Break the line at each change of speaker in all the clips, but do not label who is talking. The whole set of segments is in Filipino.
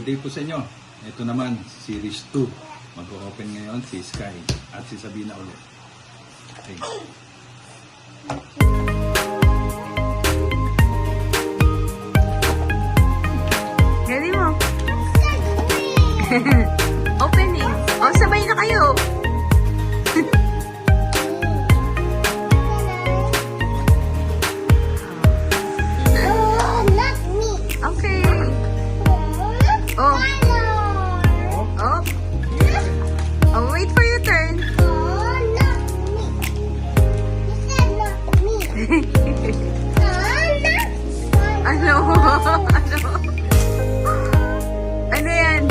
day po sa inyo. Ito naman, Series 2. Mag-open ngayon si Sky at si Sabina ulit. Okay.
Ready mo? Opening. O, sabay na kayo. Okay. Oh. Oh. Oh, wait for your turn. Ano? Ano? Ano yan?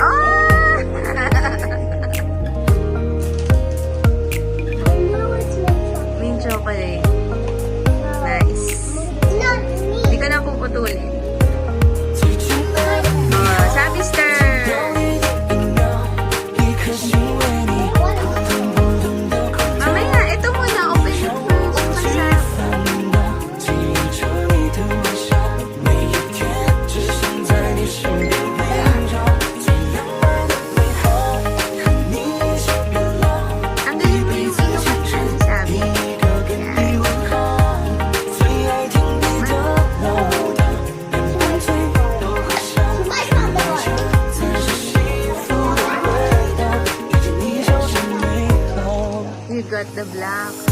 Oh! Mint chocolate. Nice. Hindi ka na puputulin. Oh, sabi star. Mamaya, ito muna. Open it first. Tanggalin mo yung inuman. Sabi. You got the black.